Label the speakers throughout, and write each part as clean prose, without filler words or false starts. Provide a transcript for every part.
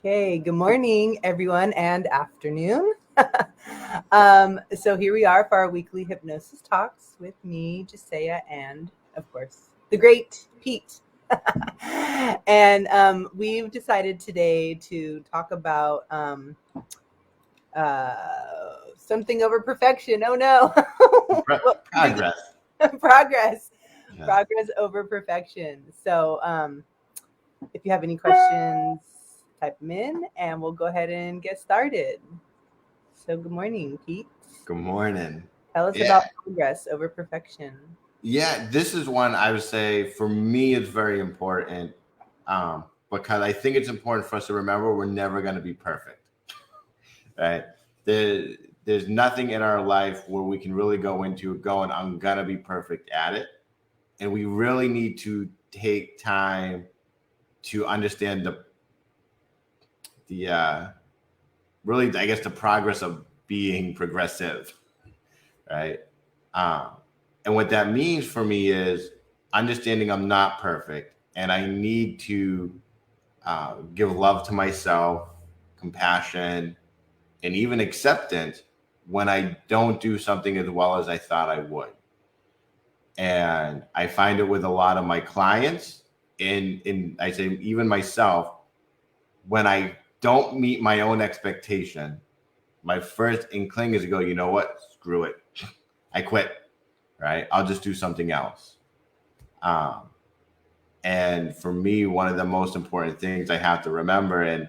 Speaker 1: Okay, good morning, everyone, and afternoon. So here we are for our weekly hypnosis talks with me, Jasiah, and of course, the great Pete. And we've decided today to talk about something over perfection. Oh no, what was it?
Speaker 2: Progress.
Speaker 1: Progress,
Speaker 2: Yeah.
Speaker 1: progress over perfection. So if you have any questions, type them in and we'll go ahead and get started. So, good morning, Pete.
Speaker 2: Good morning.
Speaker 1: Tell us
Speaker 2: Yeah.
Speaker 1: about progress over perfection.
Speaker 2: Yeah. This is one I would say for me, it's very important because I think it's important for us to remember we're never going to be perfect, right? There, there's nothing in our life where we can really go into it going, I'm going to be perfect at it. And we really need to take time to understand the really, I guess, the progress of being progressive, right? Um, and what that means for me is understanding I'm not perfect and I need to give love to myself, compassion, and even acceptance when I don't do something as well as I thought I would. And I find it with a lot of my clients and I say even myself, when I don't meet my own expectation, my first inkling is to go, you know what? Screw it. I quit, right? I'll just do something else. Um, and for me, one of the most important things I have to remember and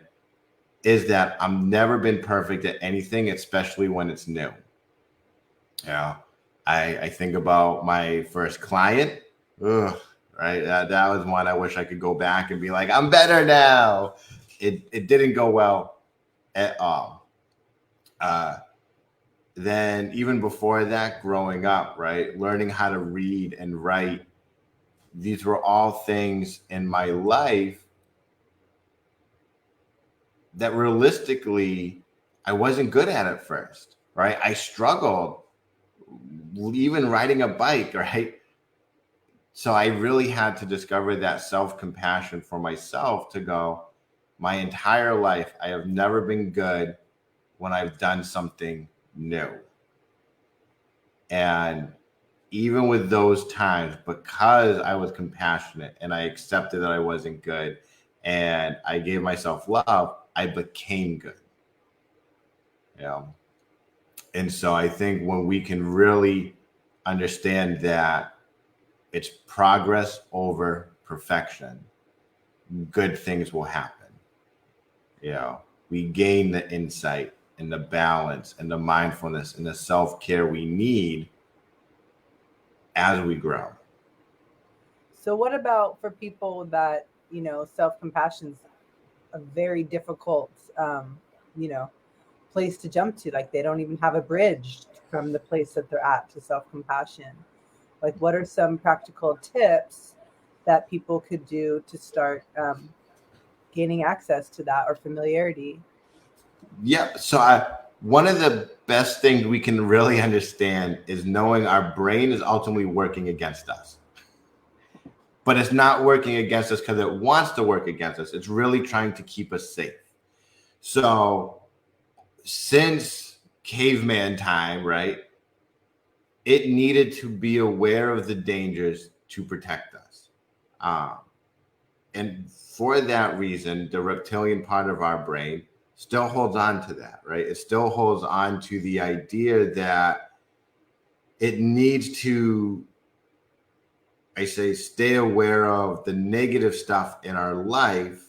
Speaker 2: is that I've never been perfect at anything, especially when it's new. You know, I think about my first client. Ugh, right? That was one I wish I could go back and be like, I'm better now. It didn't go well at all. Uh, then even before that, growing up, right, learning how to read and write, these were all things in my life that realistically I wasn't good at first, right? I struggled even riding a bike, right? So I really had to discover that self-compassion for myself to go, my entire life, I have never been good when I've done something new. And even with those times, because I was compassionate and I accepted that I wasn't good and I gave myself love, I became good. You know? And so I think when we can really understand that it's progress over perfection, good things will happen. You know, we gain the insight and the balance and the mindfulness and the self-care we need as we grow.
Speaker 1: So, what about for people that, self compassion's a very difficult, you know, place to jump to? Like, they don't even have a bridge from the place that they're at to self compassion. Like, what are some practical tips that people could do to start gaining access to that or familiarity?
Speaker 2: Yep. One of the best things we can really understand is knowing our brain is ultimately working against us. But it's not working against us because it wants to work against us. It's really trying to keep us safe. So since caveman time, right, it needed to be aware of the dangers to protect us. Um, and for that reason, the reptilian part of our brain still holds on to that, right? It still holds on to the idea that it needs to, I say, stay aware of the negative stuff in our life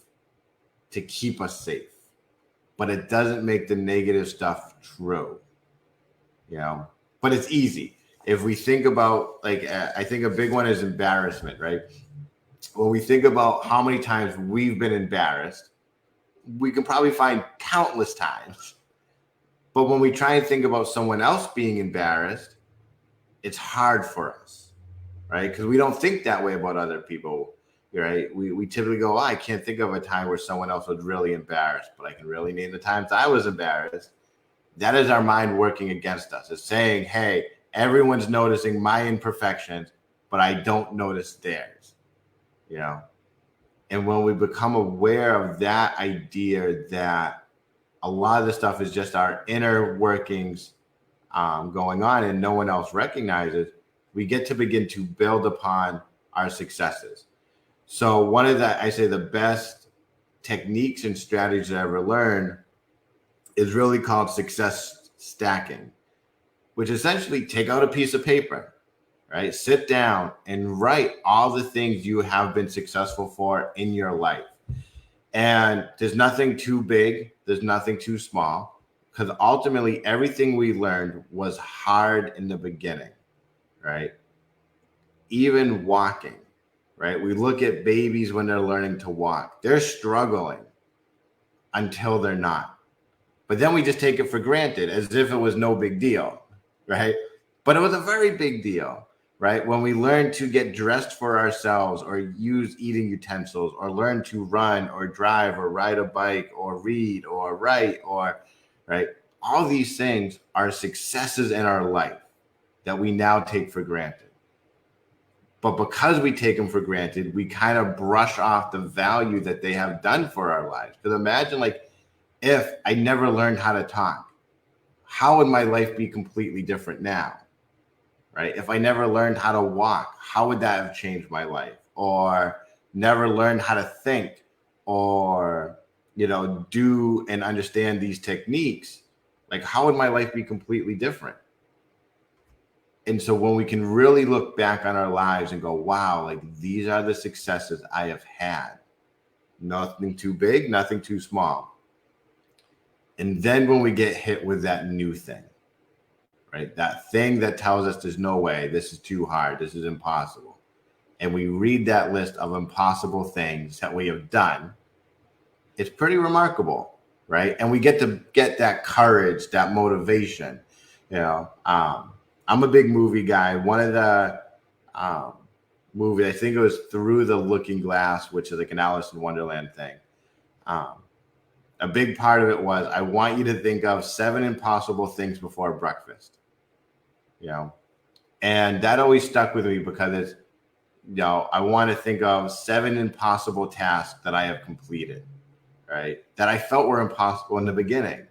Speaker 2: to keep us safe. But it doesn't make the negative stuff true, you know? But it's easy. If we think about, like, I think a big one is embarrassment, right? When we think about how many times we've been embarrassed, we can probably find countless times. But when we try and think about someone else being embarrassed, it's hard for us, right? Because we don't think that way about other people, right? We typically go, oh, I can't think of a time where someone else was really embarrassed, but I can really name the times I was embarrassed. That is our mind working against us. It's saying, hey, everyone's noticing my imperfections, but I don't notice theirs, you know? And when we become aware of that idea that a lot of the stuff is just our inner workings going on and no one else recognizes, we get to begin to build upon our successes. So one of the, I say the best techniques and strategies I ever learned is really called success stacking, which essentially take out a piece of paper, right? Sit down and write all the things you have been successful for in your life. And there's nothing too big, there's nothing too small, because ultimately everything we learned was hard in the beginning, right? Even walking, right? We look at babies when they're learning to walk, they're struggling until they're not. But then we just take it for granted as if it was no big deal, right? But it was a very big deal, right? When we learn to get dressed for ourselves or use eating utensils or learn to run or drive or ride a bike or read or write or, right? All these things are successes in our life that we now take for granted. But because we take them for granted, we kind of brush off the value that they have done for our lives. Because imagine, like, if I never learned how to talk, how would my life be completely different now? Right? If I never learned how to walk, how would that have changed my life? Or never learned how to think or, do and understand these techniques, like how would my life be completely different? And so when we can really look back on our lives and go, wow, like these are the successes I have had. Nothing too big, nothing too small. And then when we get hit with that new thing, right? That thing that tells us there's no way, this is too hard, this is impossible. And we read that list of impossible things that we have done, it's pretty remarkable, right? And we get to get that courage, that motivation. I'm a big movie guy. One of the movies, I think it was Through the Looking Glass, which is like an Alice in Wonderland thing. A big part of it was, I want you to think of 7 impossible things before breakfast. And that always stuck with me because it's, I want to think of 7 impossible tasks that I have completed, right? That I felt were impossible in the beginning,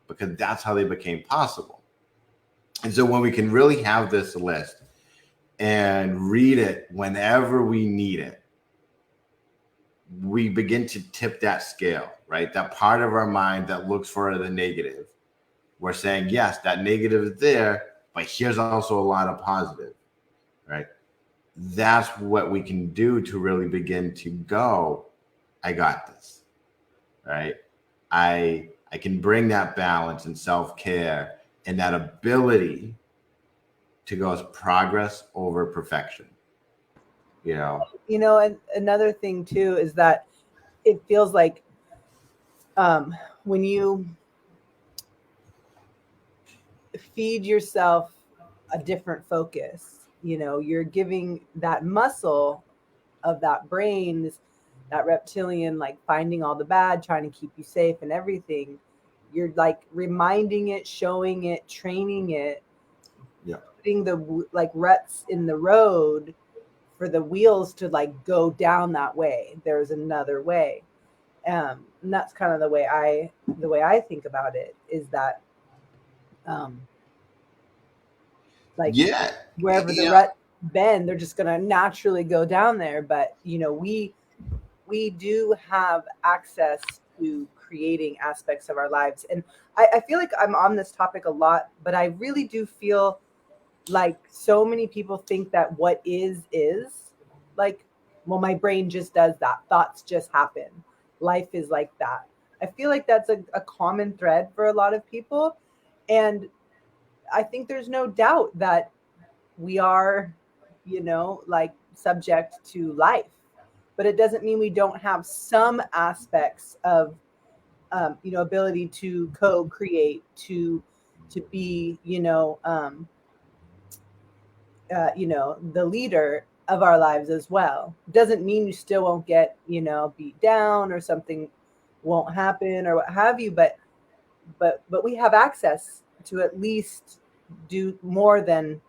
Speaker 2: because that's how they became possible. And so when we can really have this list and read it whenever we need it, we begin to tip that scale, right? That part of our mind that looks for the negative. We're saying, yes, that negative is there, but here's also a lot of positive, right? That's what we can do to really begin to go, I got this, right? I can bring that balance and self-care and that ability to go as progress over perfection.
Speaker 1: And another thing too is that it feels like when you feed yourself a different focus, you're giving that muscle of that brain, that reptilian, like finding all the bad, trying to keep you safe and everything. You're like reminding it, showing it, training it, putting the like ruts in the road for the wheels to like go down that way. There's another way. And that's kind of the way I think about it, is that like wherever the rut bend, they're just going to naturally go down there. But we do have access to creating aspects of our lives. And I feel like I'm on this topic a lot, but I really do feel like so many people think that what is like, well, my brain just does that. Thoughts just happen. Life is like that. I feel like that's a common thread for a lot of people. And I think there's no doubt that we are, like subject to life, but it doesn't mean we don't have some aspects of, ability to co-create, to be, the leader of our lives as well. Doesn't mean you still won't get, beat down or something won't happen or what have you, but we have access to at least do more than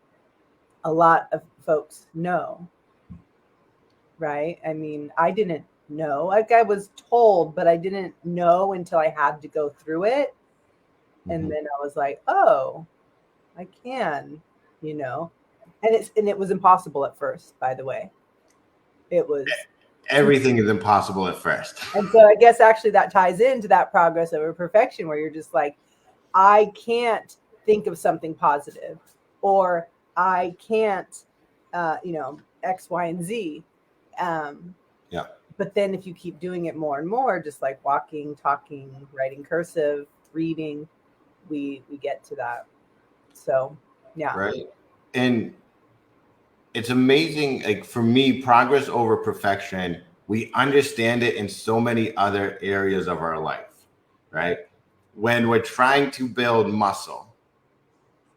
Speaker 1: a lot of folks know. Right? I mean, I didn't know. Like I was told, but I didn't know until I had to go through it. And
Speaker 2: Mhm.
Speaker 1: then I was like, oh, I can, you know. And it was impossible at first, by the way. It was.
Speaker 2: Everything is impossible at first.
Speaker 1: And so I guess actually that ties into that progress over perfection where you're just like, I can't think of something positive, or I can't, X, Y, and Z. Um,
Speaker 2: Yeah.
Speaker 1: but then if you keep doing it more and more, just like walking, talking, writing cursive, reading, we get to that. So yeah.
Speaker 2: Right. And it's amazing. Like for me, progress over perfection, we understand it in so many other areas of our life, right? When we're trying to build muscle,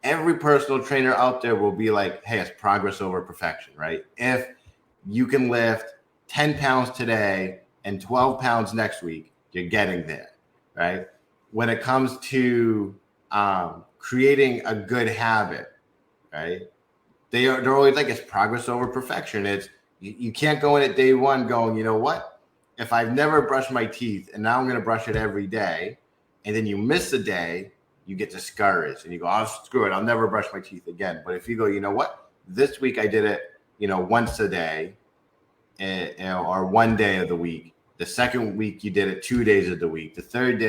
Speaker 2: every personal trainer out there will be like, hey, it's progress over perfection, right? If you can lift 10 pounds today and 12 pounds next week, you're getting there, right? When it comes to creating a good habit, right? They're always like, it's progress over perfection. It's you can't go in at day one going, you know what? If I've never brushed my teeth and now I'm going to brush it every day, and then you miss a day, you get discouraged and you go, oh, screw it, I'll never brush my teeth again. But if you go, you know what? This week I did it, once a day, or one day of the week. The second week you did it 2 days of the week. The third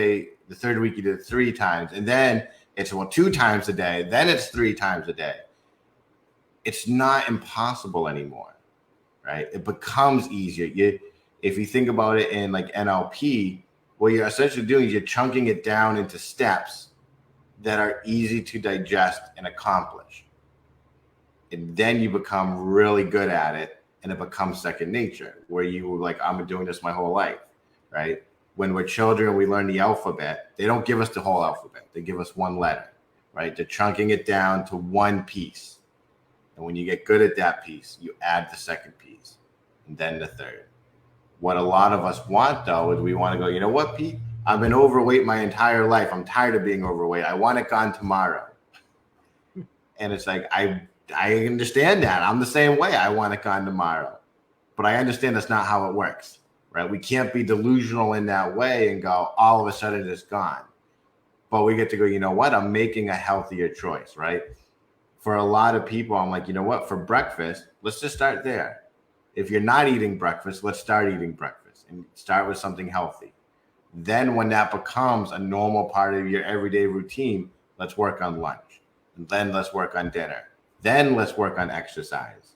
Speaker 2: week you did it 3 times, and then it's 2 times a day. Then it's 3 times a day. It's not impossible anymore, right? It becomes easier. If you think about it in like NLP, what you're essentially doing is you're chunking it down into steps that are easy to digest and accomplish. And then you become really good at it, and it becomes second nature, where you were like, I'm doing this my whole life, right? When we're children, we learn the alphabet. They don't give us the whole alphabet. They give us one letter, right? They're chunking it down to one piece. And when you get good at that piece, you add the second piece and then the third. What a lot of us want, though, is we want to go, you know what, Pete? I've been overweight my entire life. I'm tired of being overweight. I want it gone tomorrow. And it's like, I understand that. I'm the same way. I want it gone tomorrow. But I understand that's not how it works, right? We can't be delusional in that way and go, all of a sudden it's gone. But we get to go, you know what? I'm making a healthier choice, right? For a lot of people, I'm like, you know what? For breakfast, let's just start there. If you're not eating breakfast, let's start eating breakfast and start with something healthy. Then, when that becomes a normal part of your everyday routine, let's work on lunch. And then let's work on dinner. Then let's work on exercise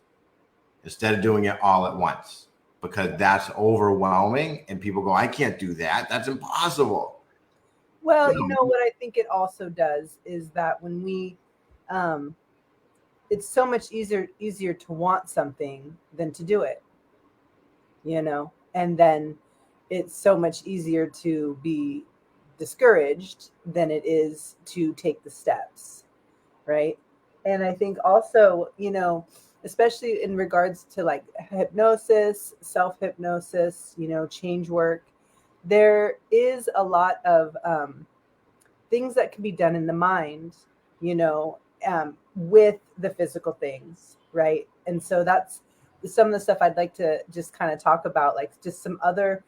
Speaker 2: instead of doing it all at once, because that's overwhelming. And people go, I can't do that. That's impossible.
Speaker 1: Well,
Speaker 2: No.
Speaker 1: what I think it also does is that when we um it's so much easier to want something than to do it, and then it's so much easier to be discouraged than it is to take the steps, right? And I think also, especially in regards to like hypnosis, self hypnosis, change work, there is a lot of things that can be done in the mind, with the physical things, right? And so that's some of the stuff I'd like to just kind of talk about, like just some other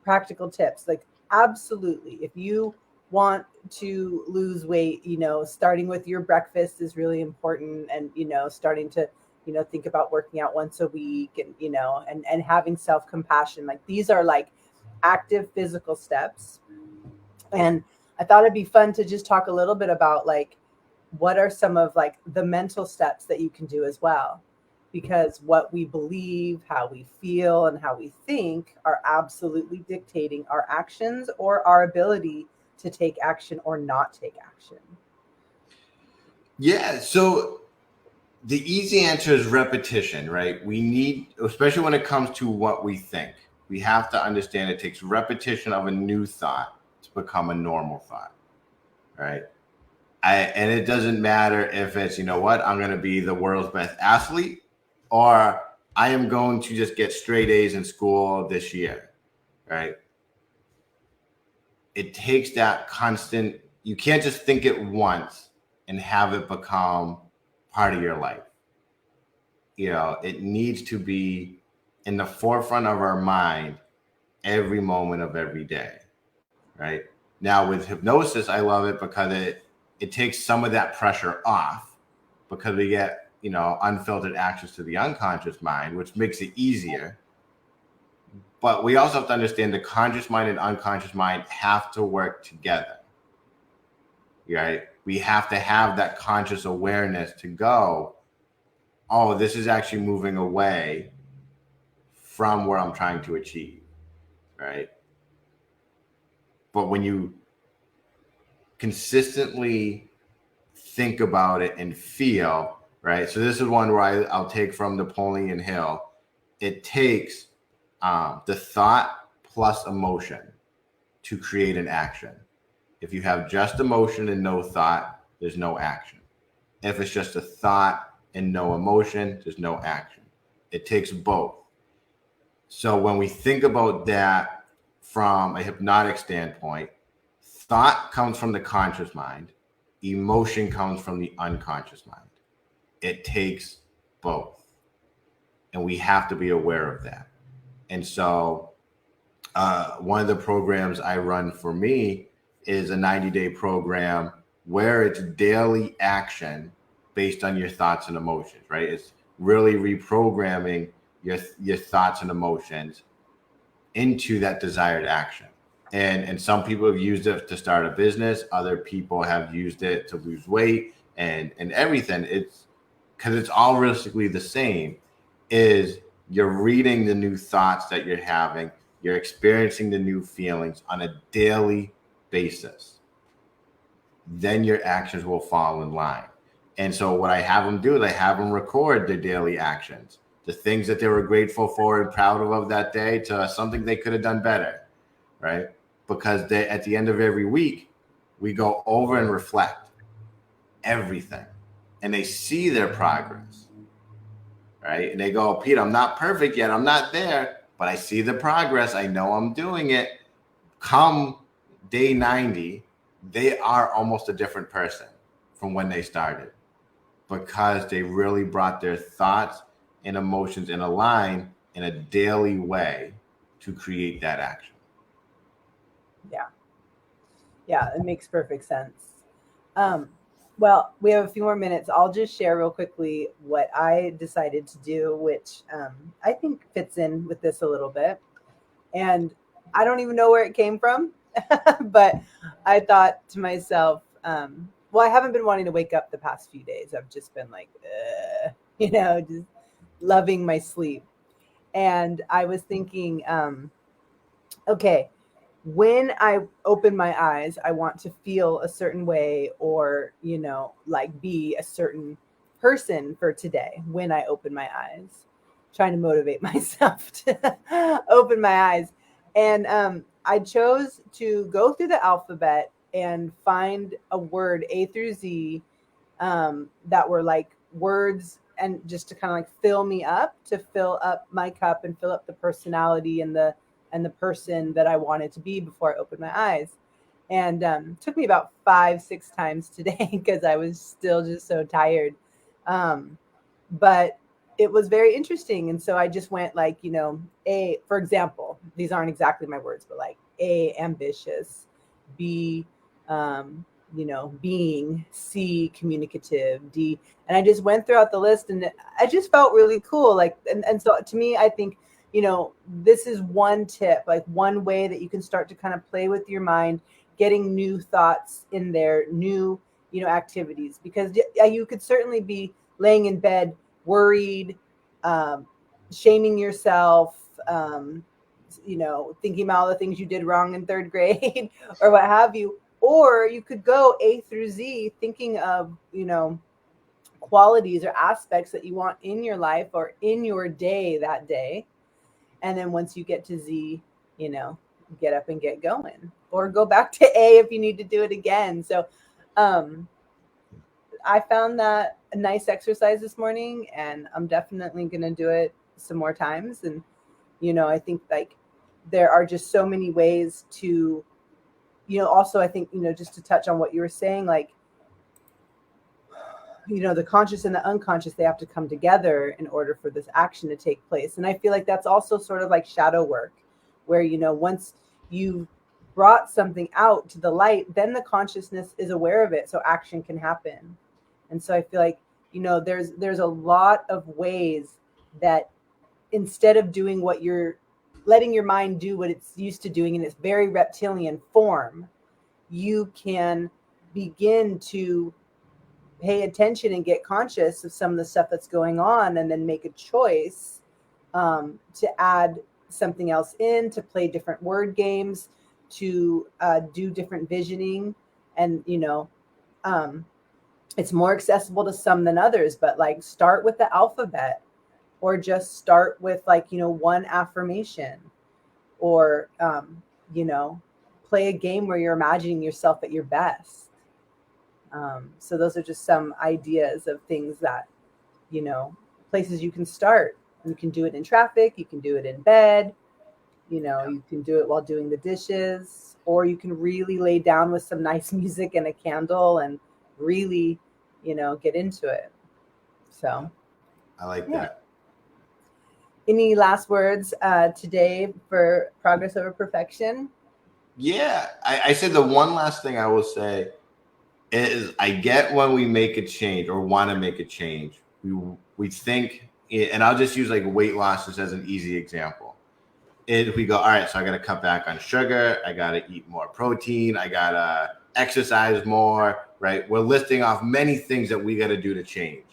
Speaker 1: practical tips. Like, absolutely, if you want to lose weight, starting with your breakfast is really important, and starting to think about working out once a week, and and having self-compassion, like these are like active physical steps. And I thought it'd be fun to just talk a little bit about like what are some of like the mental steps that you can do as well, because what we believe, how we feel, and how we think are absolutely dictating our actions or our ability to take action or not take action.
Speaker 2: Yeah. So the easy answer is repetition, right? We need, especially when it comes to what we think, we have to understand it takes repetition of a new thought to become a normal thought, right? And it doesn't matter if it's, you know what, I'm going to be the world's best athlete, or I am going to just get straight A's in school this year, right? It takes that constant, you can't just think it once and have it become part of your life. It needs to be in the forefront of our mind every moment of every day, right? Now with hypnosis, I love it because it takes some of that pressure off, because we get, unfiltered access to the unconscious mind, which makes it easier. But we also have to understand the conscious mind and unconscious mind have to work together, right? We have to have that conscious awareness to go, oh, this is actually moving away from where I'm trying to achieve, right? But when you consistently think about it and feel, right? So this is one where I'll take from Napoleon Hill. It takes the thought plus emotion to create an action. If you have just emotion and no thought, there's no action. If it's just a thought and no emotion, there's no action. It takes both. So when we think about that from a hypnotic standpoint, thought comes from the conscious mind, emotion comes from the unconscious mind. It takes both. And we have to be aware of that. And so one of the programs I run for me is a 90-day program where it's daily action based on your thoughts and emotions, right? It's really reprogramming your thoughts and emotions into that desired action. And some people have used it to start a business. Other people have used it to lose weight and everything. It's because it's all realistically the same. Is you're reading the new thoughts that you're having, you're experiencing the new feelings on a daily basis. Then your actions will fall in line. And so what I have them do is I have them record their daily actions, the things that they were grateful for and proud of that day, to something they could have done better, right? Because at the end of every week, we go over and reflect everything, and they see their progress, right? And they go, Pete, I'm not perfect yet. I'm not there, but I see the progress. I know I'm doing it. Come day 90, they are almost a different person from when they started, because they really brought their thoughts and emotions in a line in a daily way to create that action.
Speaker 1: Yeah. Yeah, it makes perfect sense. Um, well, we have a few more minutes. I'll just share real quickly what I decided to do, which I think fits in with this a little bit. And I don't even know where it came from, but I thought to myself, well, I haven't been wanting to wake up the past few days. I've just been like, just loving my sleep. And I was thinking, okay, when I open my eyes, I want to feel a certain way, or, like be a certain person for today when I open my eyes, trying to motivate myself to open my eyes. And I chose to go through the alphabet and find a word A through Z, that were like words, and just to kind of like fill me up, to fill up my cup and fill up the personality and the person that I wanted to be before I opened my eyes. And took me about 5, 6 times today because I was still just so tired. But it was very interesting. And so I just went like, for example, these aren't exactly my words, but like A, ambitious, B, being, C, communicative, D. And I just went throughout the list, and I just felt really cool. Like, and so to me, I think, this is one tip, like one way that you can start to kind of play with your mind, getting new thoughts in there, new, activities, because you could certainly be laying in bed worried, um, shaming yourself, thinking about all the things you did wrong in third grade or what have you. Or you could go A through Z thinking of, qualities or aspects that you want in your life or in your day that day. And then once you get to Z, you know, get up and get going, or go back to A if you need to do it again. So um, I found that a nice exercise this morning, and I'm definitely going to do it some more times. And, I think like there are just so many ways to, also I think, just to touch on what you were saying, like, the conscious and the unconscious, they have to come together in order for this action to take place. And I feel like that's also sort of like shadow work, where, you know, once you brought something out to the light, then the consciousness is aware of it, so action can happen. And so I feel like, you know, there's a lot of ways that instead of doing what you're letting your mind do what it's used to doing in its very reptilian form, you can begin to pay attention and get conscious of some of the stuff that's going on, and then make a choice to add something else in, to play different word games, to do different visioning. And, you know, it's more accessible to some than others, but like start with the alphabet, or just start with, like, you know, one affirmation, or, you know, play a game where you're imagining yourself at your best. So those are just some ideas of things that, you know, places you can start. You can do it in traffic, you can do it in bed, you know, you can do it while doing the dishes, or you can really lay down with some nice music and a candle and really, you know, get into it. So
Speaker 2: I like
Speaker 1: yeah.
Speaker 2: that.
Speaker 1: Any last words today for progress over perfection?
Speaker 2: Yeah, I said the one last thing I will say is I get when we make a change or want to make a change, we think, and I'll just use like weight loss just as an easy example. If we go, all right, so I got to cut back on sugar, I got to eat more protein, I got to exercise more, right? We're listing off many things that we got to do to change.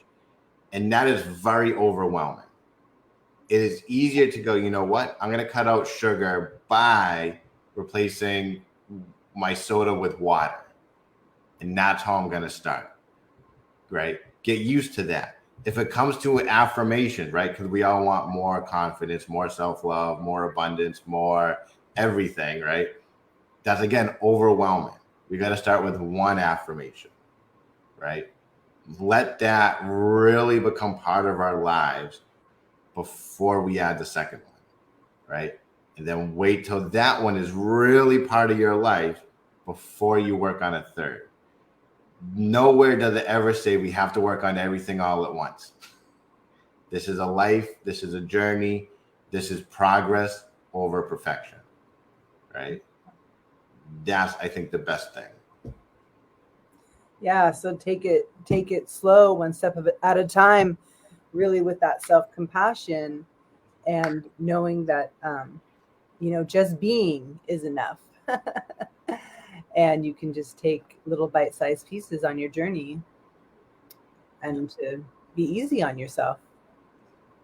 Speaker 2: And that is very overwhelming. It is easier to go, you know what? I'm going to cut out sugar by replacing my soda with water. And that's how I'm going to start, right? Get used to that. If it comes to an affirmation, right? Because we all want more confidence, more self-love, more abundance, more everything, right? That's, again, overwhelming. We got to start with one affirmation, right? Let that really become part of our lives before we add the second one, right? And then wait till that one is really part of your life before you work on a third. Nowhere does it ever say we have to work on everything all at once. This is a life, this is a journey, this is progress over perfection, right? That's, I think, the best thing.
Speaker 1: Yeah, so take it slow, one step at a time, really, with that self-compassion, and knowing that you know, just being is enough. And you can just take little bite-sized pieces on your journey, and to be easy on yourself.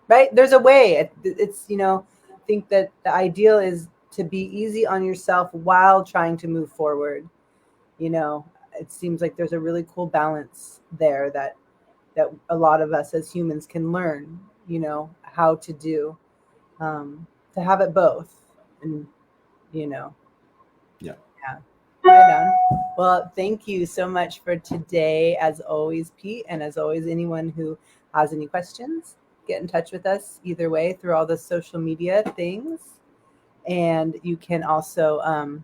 Speaker 1: Right? There's a way. It's, you know, I think that the ideal is to be easy on yourself while trying to move forward. You know, it seems like there's a really cool balance there that a lot of us as humans can learn, you know, how to do, to have it both. And, you know,
Speaker 2: Yeah.
Speaker 1: yeah. Right on. Well, thank you so much for today, as always, Pete. And as always, anyone who has any questions, get in touch with us either way through all the social media things. And you can also,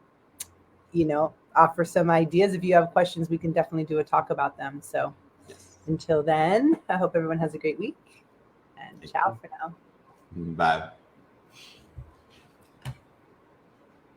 Speaker 1: you know, offer some ideas. If you have questions, we can definitely do a talk about them. So
Speaker 2: Yes.
Speaker 1: until then, I hope everyone has a great week, and
Speaker 2: Thank
Speaker 1: ciao
Speaker 2: you.
Speaker 1: for now.
Speaker 2: Bye.